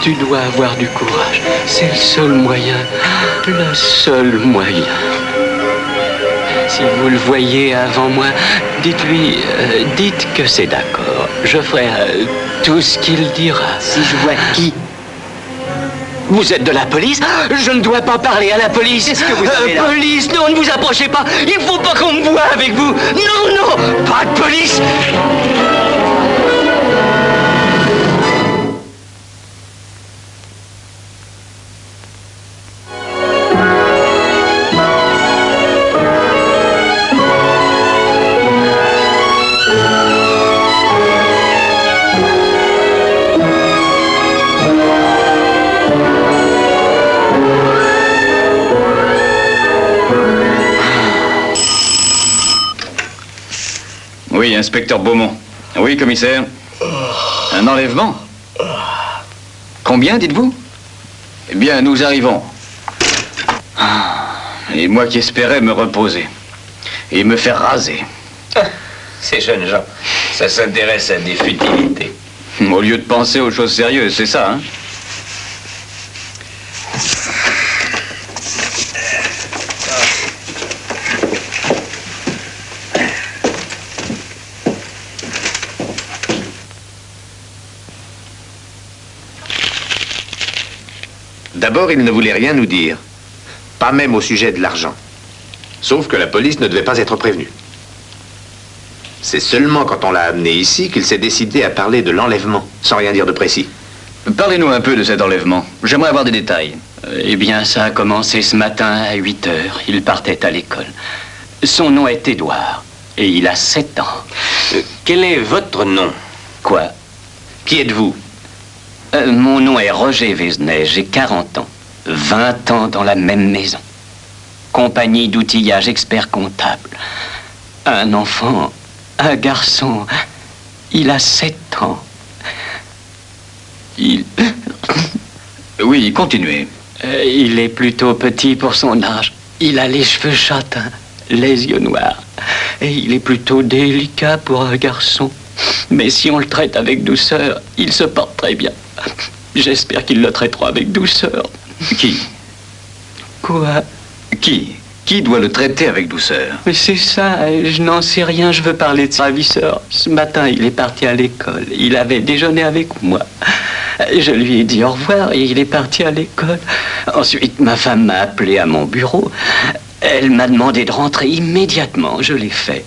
Tu dois avoir du courage. C'est le seul moyen. Le seul moyen. Si vous le voyez avant moi, dites-lui, dites que c'est d'accord. Je ferai tout ce qu'il dira. Si je vois qui? Vous êtes de la police? Je ne dois pas parler à la police. Qu'est-ce que vous avez là? Police, non, ne vous approchez pas. Il faut pas qu'on me voie avec vous. Non, non, pas de police. Oui, inspecteur Beaumont. Oui, commissaire. Un enlèvement? Combien, dites-vous? Eh bien, nous arrivons. Et moi qui espérais me reposer. Et me faire raser. Ces jeunes gens, ça s'intéresse à des futilités. Au lieu de penser aux choses sérieuses, c'est ça, hein? D'abord, il ne voulait rien nous dire. Pas même au sujet de l'argent. Sauf que la police ne devait pas être prévenue. C'est seulement quand on l'a amené ici qu'il s'est décidé à parler de l'enlèvement, sans rien dire de précis. Parlez-nous un peu de cet enlèvement. J'aimerais avoir des détails. Eh bien, ça a commencé ce matin à 8 heures. Il partait à l'école. Son nom est Édouard. Et il a 7 ans. Quel est votre nom? Quoi? Qui êtes-vous? Mon nom est Roger Vézenet, j'ai 40 ans. 20 ans dans la même maison. Compagnie d'outillage expert comptable. Un enfant, un garçon, il a 7 ans. Oui, continuez. Il est plutôt petit pour son âge. Il a les cheveux châtains, les yeux noirs. Et il est plutôt délicat pour un garçon. Mais si on le traite avec douceur, il se porte très bien. J'espère qu'ils le traiteront avec douceur. Qui? Quoi? Qui doit le traiter avec douceur? Mais c'est ça, je n'en sais rien, je veux parler de sa ravisseur. Ce matin, il est parti à l'école. Il avait déjeuné avec moi. Je lui ai dit au revoir et il est parti à l'école. Ensuite, ma femme m'a appelé à mon bureau. Elle m'a demandé de rentrer immédiatement. Je l'ai fait.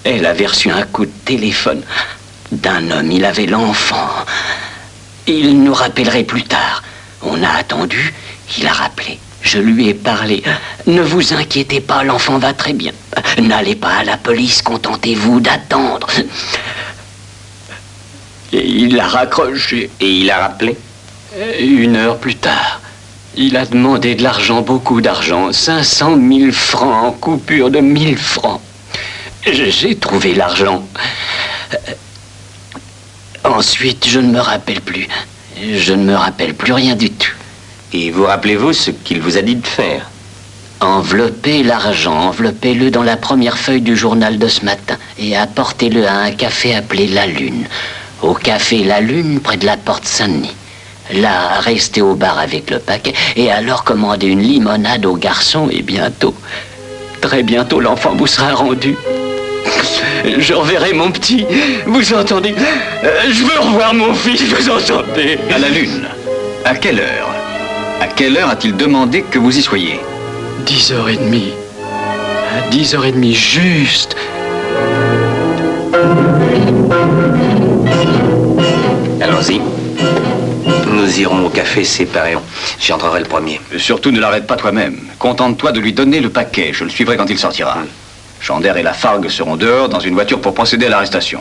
Elle avait reçu un coup de téléphone d'un homme. Il avait l'enfant. Il nous rappellerait plus tard. On a attendu. Il a rappelé. Je lui ai parlé. Ne vous inquiétez pas, l'enfant va très bien. N'allez pas à la police, contentez-vous d'attendre. Et il a raccroché. Et il a rappelé? 1 heure plus tard, il a demandé de l'argent, beaucoup d'argent. 500 000 francs en coupure de 1000 francs. J'ai trouvé l'argent. Ensuite, je ne me rappelle plus. Je ne me rappelle plus rien du tout. Et vous rappelez-vous ce qu'il vous a dit de faire? Enveloppez l'argent, enveloppez-le dans la première feuille du journal de ce matin et apportez-le à un café appelé La Lune. Au café La Lune, près de la porte Saint-Denis. Là, restez au bar avec le paquet et alors commandez une limonade au garçon et bientôt, très bientôt, l'enfant vous sera rendu. Je reverrai mon petit, vous entendez? Je veux revoir mon fils, vous entendez? À La Lune. À quelle heure? À quelle heure a-t-il demandé que vous y soyez? 10h30. À 10h30, juste. Allons-y. Nous irons au café séparément. J'y entrerai le premier. Surtout ne l'arrête pas toi-même. Contente-toi de lui donner le paquet. Je le suivrai quand il sortira. Chander et Lafargue seront dehors dans une voiture pour procéder à l'arrestation.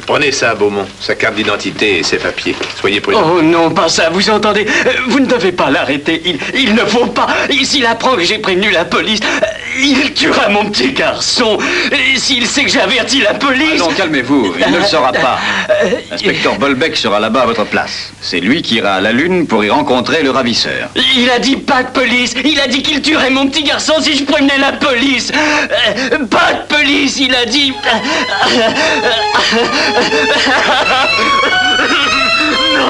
Prenez ça, Beaumont. Sa carte d'identité et ses papiers. Soyez prudent. Oh non, pas ça, vous entendez? Vous ne devez pas l'arrêter. Il ne faut pas. S'il apprend que j'ai prévenu la police, il tuera mon petit garçon. S'il sait que j'ai averti la police... Ah non, calmez-vous. Il ne le saura pas. L'inspecteur Bolbec sera là-bas à votre place. C'est lui qui ira à La Lune pour y rencontrer le ravisseur. Il a dit pas de police. Il a dit qu'il tuerait mon petit garçon si je prévenais la police. Pas de police, il a dit... Non.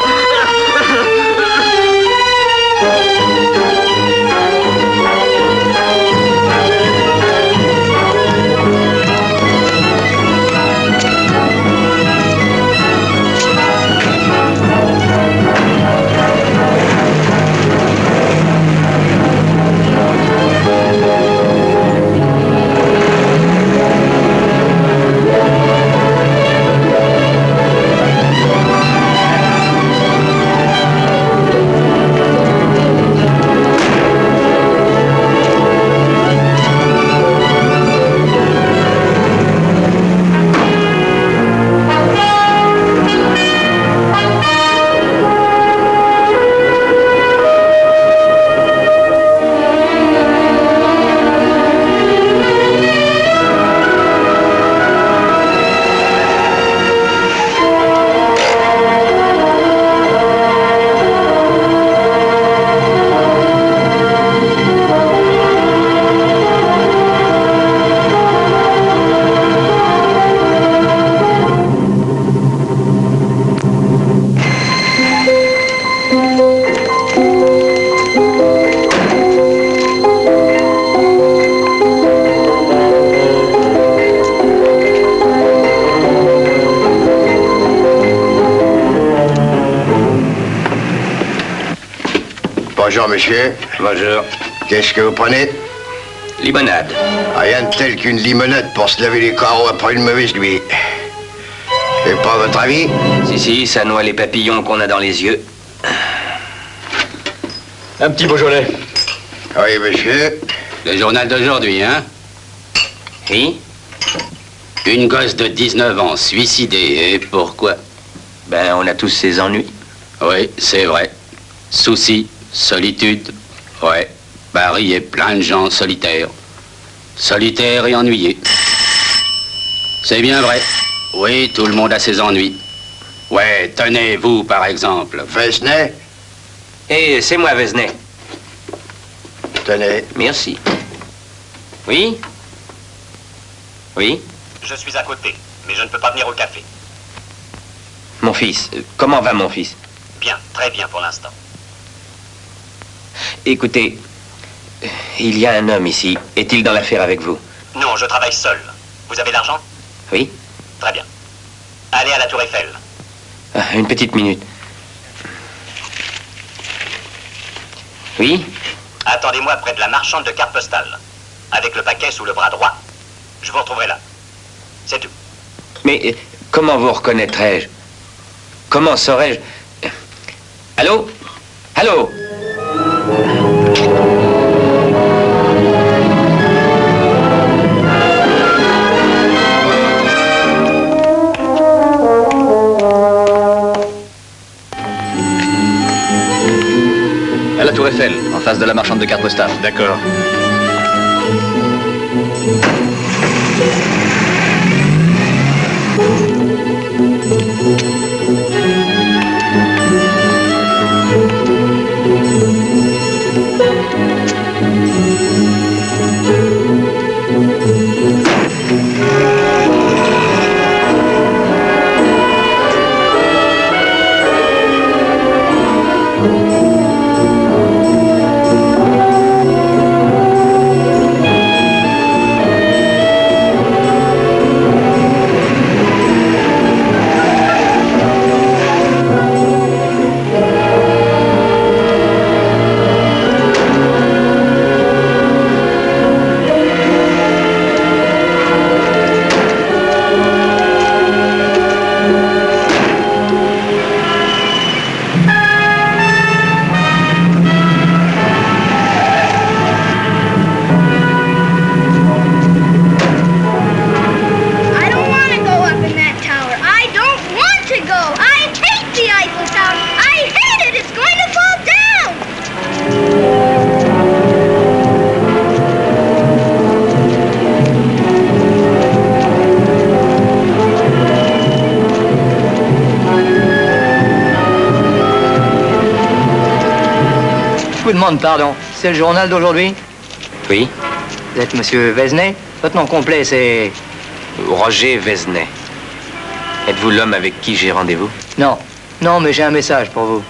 Bonjour, monsieur. Bonjour. Qu'est-ce que vous prenez? Limonade. Rien de tel qu'une limonade pour se laver les carreaux après une mauvaise nuit. C'est pas votre avis? Si, ça noie les papillons qu'on a dans les yeux. Un petit Beaujolais. Oui, monsieur. Le journal d'aujourd'hui, hein? Oui? Une gosse de 19 ans suicidée, et pourquoi? Ben, on a tous ces ennuis. Oui, c'est vrai. Soucis, solitude, ouais. Paris est plein de gens solitaires. Solitaires et ennuyés. C'est bien vrai. Oui, tout le monde a ses ennuis. Ouais, tenez, vous, par exemple. Vesney? Eh, c'est moi, Vesney. Tenez. Merci. Oui? Oui? Je suis à côté, mais je ne peux pas venir au café. Mon fils, comment va mon fils? Bien, très bien pour l'instant. Écoutez, il y a un homme ici. Est-il dans l'affaire avec vous? Non, je travaille seul. Vous avez l'argent? Oui? Très bien. Allez à la Tour Eiffel. Ah, une petite minute. Oui? Attendez-moi près de la marchande de cartes postales. Avec le paquet sous le bras droit. Je vous retrouverai là. C'est tout. Mais comment vous reconnaîtrai-je? Comment saurais-je? Allô? Allô? À la Tour Eiffel, en face de la marchande de cartes postales. D'accord. I don't want to go up in that tower. I don't want to go. I hate the Eiffel Tower. I hate it. It's going to fall down. Je vous demande pardon. C'est le journal d'aujourd'hui? Oui? Vous êtes monsieur Vesney? Votre nom complet, c'est... Roger Vesney. Êtes-vous l'homme avec qui j'ai rendez-vous? Non. Non, mais j'ai un message pour vous.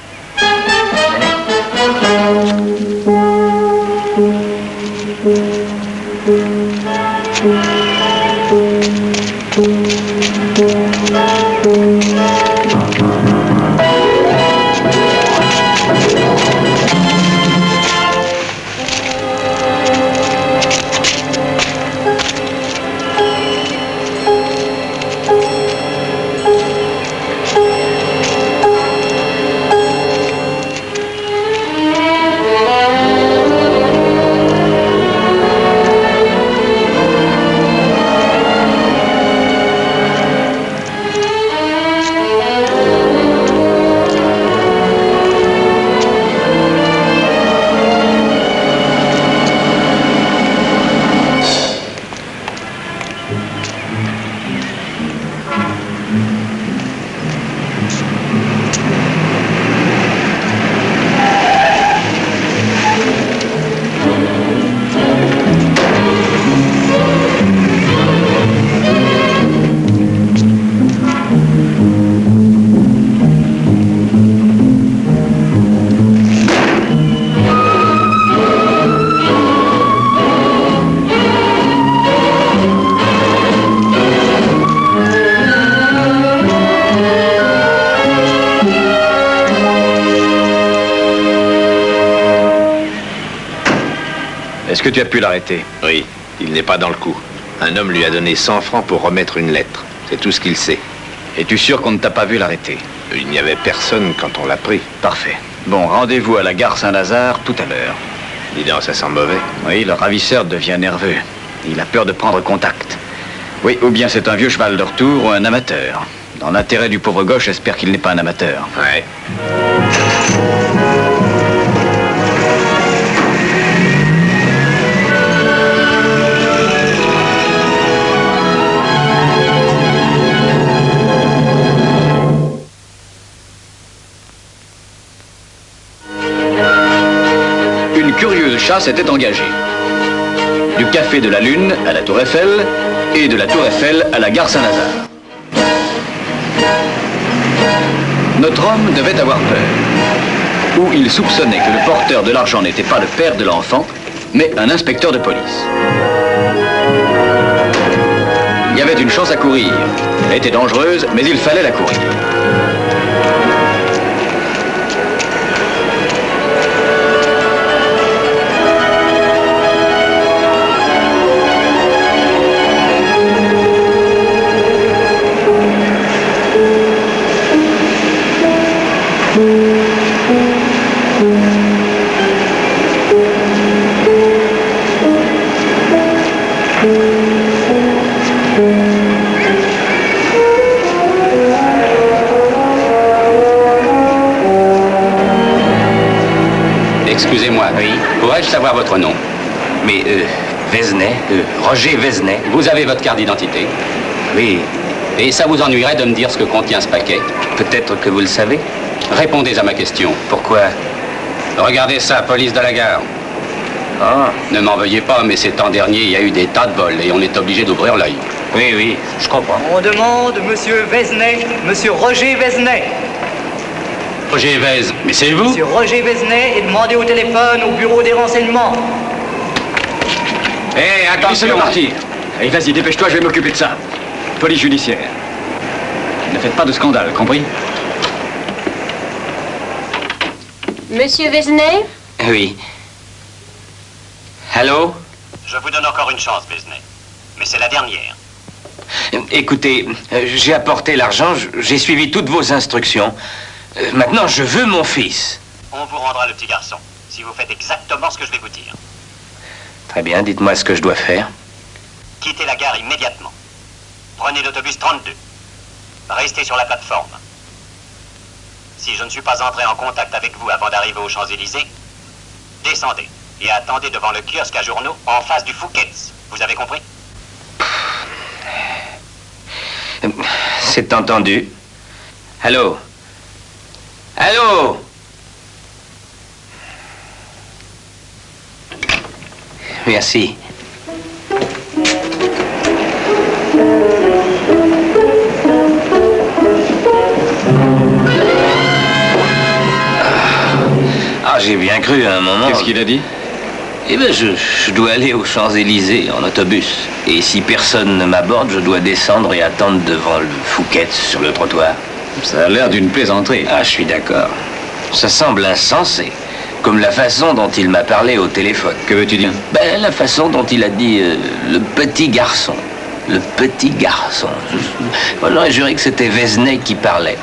que tu as pu l'arrêter? Oui, il n'est pas dans le coup. Un homme lui a donné 100 francs pour remettre une lettre. C'est tout ce qu'il sait. Es-tu sûr qu'on ne t'a pas vu l'arrêter? Il n'y avait personne quand on l'a pris. Parfait. Bon, rendez-vous à la gare Saint-Lazare tout à l'heure. Dis donc, ça sent mauvais. Oui, le ravisseur devient nerveux. Il a peur de prendre contact. Oui, ou bien c'est un vieux cheval de retour ou un amateur. Dans l'intérêt du pauvre gauche, j'espère qu'il n'est pas un amateur. Ouais. Une curieuse chasse était engagée. Du Café de la Lune à la Tour Eiffel et de la Tour Eiffel à la gare Saint-Lazare. Notre homme devait avoir peur. Ou il soupçonnait que le porteur de l'argent n'était pas le père de l'enfant, mais un inspecteur de police. Il y avait une chance à courir. Elle était dangereuse, mais il fallait la courir. Excusez-moi, oui. Pourrais-je savoir votre nom? Mais, Vézenet, Roger Vézenet. Vous avez votre carte d'identité? Oui, Et ça vous ennuierait de me dire ce que contient ce paquet? peut-être que vous le savez. Répondez à ma question. Pourquoi? Regardez ça, police de la gare. Ah, Ne m'en veuillez pas, mais ces temps derniers, il y a eu des tas de vols et on est obligé d'ouvrir l'œil. oui, oui, je comprends. On demande Monsieur Vézenet, Monsieur Roger Vézenet. Roger Vez, mais c'est vous? Monsieur Roger Vézenet est demandé au téléphone au bureau des renseignements. Hé, attention! Laissez-le partir. Allez, vas-y, dépêche-toi, je vais m'occuper de ça. Police judiciaire. Ne faites pas de scandale, compris? Monsieur Vézenet? Oui. Allô? Je vous donne encore une chance, Vézenet. Mais c'est la dernière. Écoutez, j'ai apporté l'argent, j'ai suivi toutes vos instructions. Maintenant, je veux mon fils. On vous rendra le petit garçon, si vous faites exactement ce que je vais vous dire. Très bien, dites-moi ce que je dois faire. Quittez la gare immédiatement. Prenez l'autobus 32. Restez sur la plateforme. Si je ne suis pas entré en contact avec vous avant d'arriver aux Champs-Élysées, descendez et attendez devant le kiosque à journaux en face du Fouquet's. Vous avez compris? C'est entendu. Allô? Allô? Merci. Ah, j'ai bien cru à un moment. Qu'est-ce qu'il a dit? Eh bien, je dois aller aux Champs-Élysées en autobus. Et si personne ne m'aborde, je dois descendre et attendre devant le Fouquet's sur le trottoir. Ça a l'air d'une plaisanterie. Ah, je suis d'accord. Ça semble insensé. Comme la façon dont il m'a parlé au téléphone. Que veux-tu dire? Ben, la façon dont il a dit le petit garçon. Le petit garçon. J'aurais juré que c'était Vézenet qui parlait.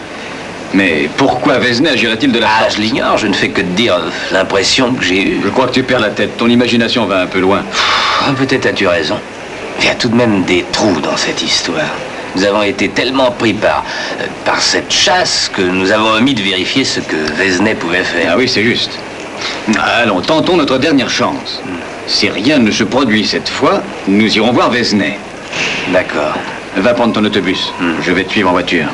Mais pourquoi Vézenet agirait-il de la Ah, sorte? je l'ignore, je ne fais que te dire l'impression que j'ai eue. Je crois que tu perds la tête. Ton imagination va un peu loin. Peut-être as-tu raison. Il y a tout de même des trous dans cette histoire. Nous avons été tellement pris par cette chasse que nous avons omis de vérifier ce que Vézenet pouvait faire. Ah oui, c'est juste. Allons, tentons notre dernière chance. Si rien ne se produit cette fois, nous irons voir Vézenet. D'accord. Va prendre ton autobus. Je vais te suivre en voiture.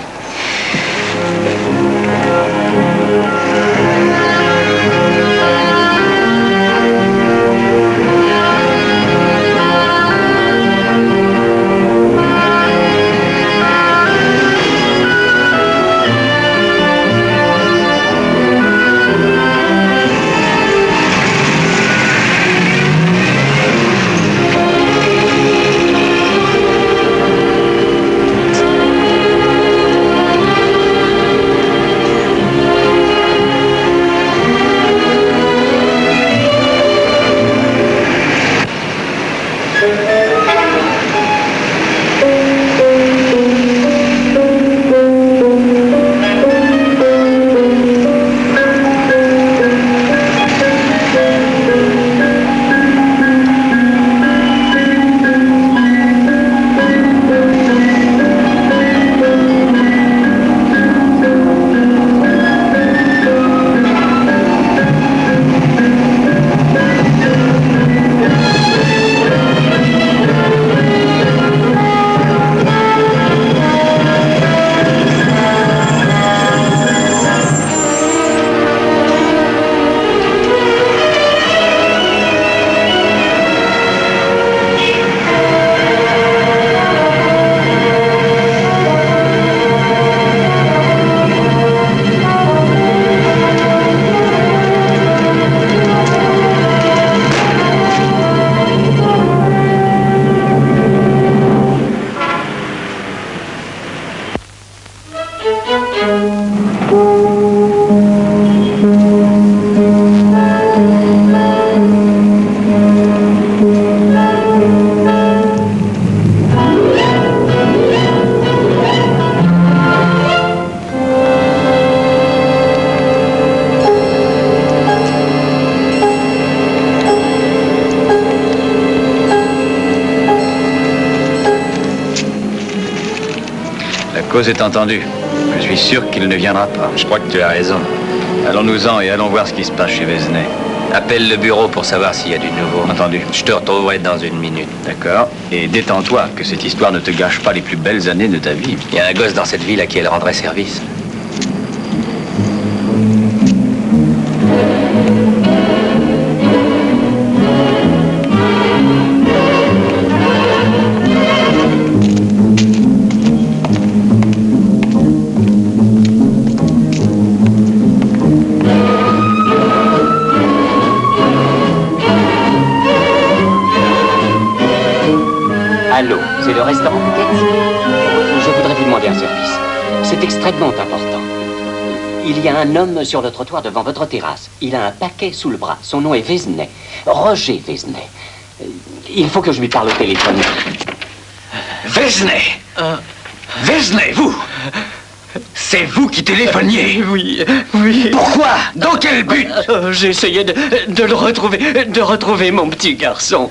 Cause est entendue. Je suis sûr qu'il ne viendra pas. Je crois que tu as raison. Allons-nous-en et allons voir ce qui se passe chez Vézenay. Appelle le bureau pour savoir s'il y a du nouveau. Entendu. Je te retrouverai dans une minute. D'accord. Et détends-toi, que cette histoire ne te gâche pas les plus belles années de ta vie. Il y a un gosse dans cette ville à qui elle rendrait service. Allô, c'est le restaurant peut-être? Je voudrais vous demander un service. C'est extrêmement important. Il y a un homme sur le trottoir devant votre terrasse. Il a un paquet sous le bras. Son nom est Vézenay. Roger Vézenay. Il faut que je lui parle au téléphone. Vézenay! Vézenay, vous! C'est vous qui téléphoniez? Oui, oui. Pourquoi? Dans quel but? J'ai essayé de le retrouver, de retrouver mon petit garçon.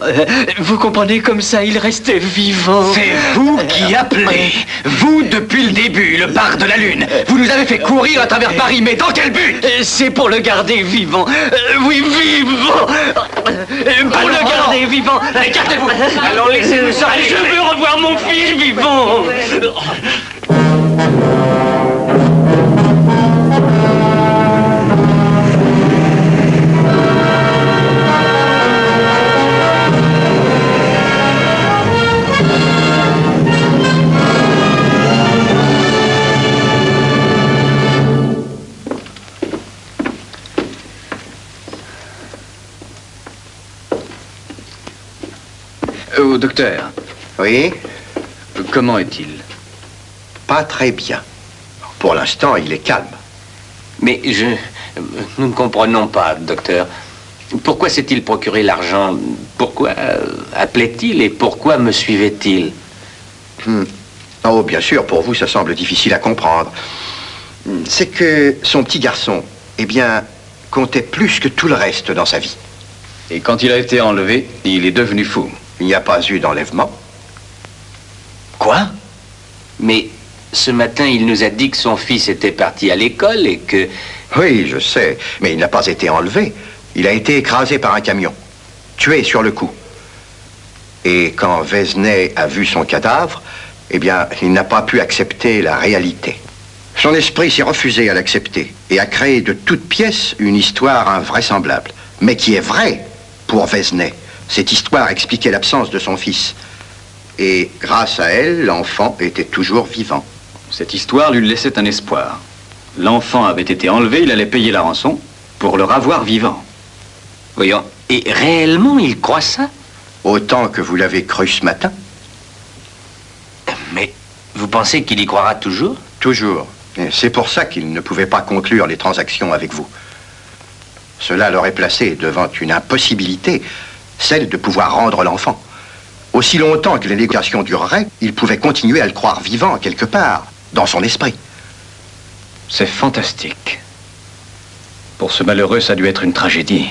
Vous comprenez, comme ça, il restait vivant. C'est vous qui appelez. Vous, depuis le début, le bar de la Lune. Vous nous avez fait courir à travers Paris, mais dans quel but? C'est pour le garder vivant. Oui, vivant. Pour le garder vivant. Écartez-vous. Allons, laissez-nous sortir. Je veux revoir mon fils vivant. Docteur, Oui? comment est-il? Pas très bien. Pour l'instant, il est calme. Mais nous ne comprenons pas, docteur. Pourquoi s'est-il procuré l'argent? Pourquoi appelait-il et pourquoi me suivait-il? Oh, bien sûr, pour vous, ça semble difficile à comprendre. C'est que son petit garçon, eh bien, comptait plus que tout le reste dans sa vie. Et quand il a été enlevé, il est devenu fou. Il n'y a pas eu d'enlèvement. Quoi? Mais ce matin, il nous a dit que son fils était parti à l'école et que... Oui, je sais, mais il n'a pas été enlevé. Il a été écrasé par un camion, tué sur le coup. Et quand Vézenay a vu son cadavre, eh bien, il n'a pas pu accepter la réalité. Son esprit s'est refusé à l'accepter et a créé de toutes pièces une histoire invraisemblable, mais qui est vraie pour Vézenay. Cette histoire expliquait l'absence de son fils. Et grâce à elle, l'enfant était toujours vivant. Cette histoire lui laissait un espoir. L'enfant avait été enlevé, il allait payer la rançon pour le ravoir vivant. Voyons, et réellement, il croit ça? Autant que vous l'avez cru ce matin. Mais vous pensez qu'il y croira toujours? Toujours. Et c'est pour ça qu'il ne pouvait pas conclure les transactions avec vous. Cela l'aurait placé devant une impossibilité, celle de pouvoir rendre l'enfant. Aussi longtemps que les négociations dureraient, il pouvait continuer à le croire vivant quelque part, dans son esprit. C'est fantastique. Pour ce malheureux, ça a dû être une tragédie.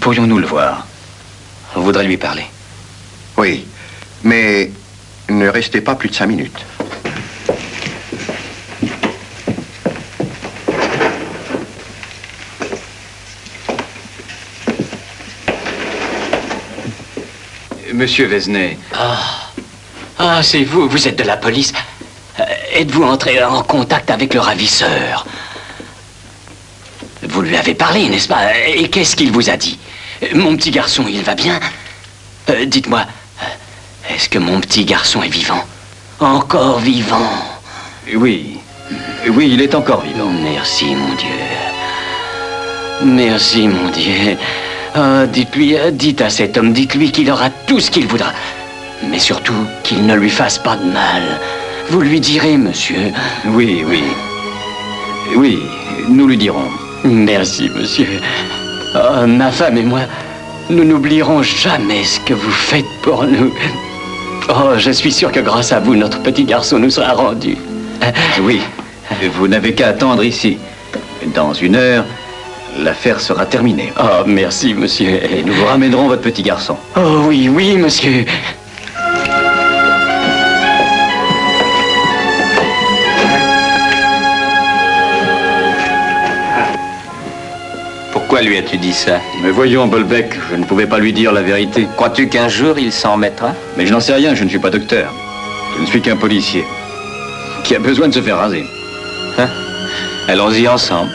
Pourrions-nous le voir? On voudrait lui parler. Oui, mais ne restez pas plus de 5 minutes. Monsieur Vézenay. Ah, c'est vous, vous êtes de la police. Êtes-vous entré en contact avec le ravisseur? Vous lui avez parlé, n'est-ce pas? Et qu'est-ce qu'il vous a dit? Mon petit garçon, il va bien? Dites-moi, est-ce que mon petit garçon est vivant? Encore vivant? Oui. Oui, il est encore vivant. Merci, mon Dieu. Merci, mon Dieu. Ah, dites-lui, dites à cet homme, dites-lui qu'il aura tout ce qu'il voudra. Mais surtout, qu'il ne lui fasse pas de mal. Vous lui direz, monsieur. Oui, oui. Oui, nous lui dirons. Merci, monsieur. Oh, ma femme et moi, nous n'oublierons jamais ce que vous faites pour nous. Oh, je suis sûr que grâce à vous, notre petit garçon nous sera rendu. Oui, vous n'avez qu'à attendre ici. Dans 1 heure, l'affaire sera terminée. Oh, merci, monsieur. Et nous vous ramènerons votre petit garçon. Oh, oui, oui, monsieur. Pourquoi lui as-tu dit ça? Mais voyons, Bolbec, je ne pouvais pas lui dire la vérité. Crois-tu qu'un jour il s'en remettra? Mais je n'en sais rien, je ne suis pas docteur. Je ne suis qu'un policier qui a besoin de se faire raser. Allons-y ensemble.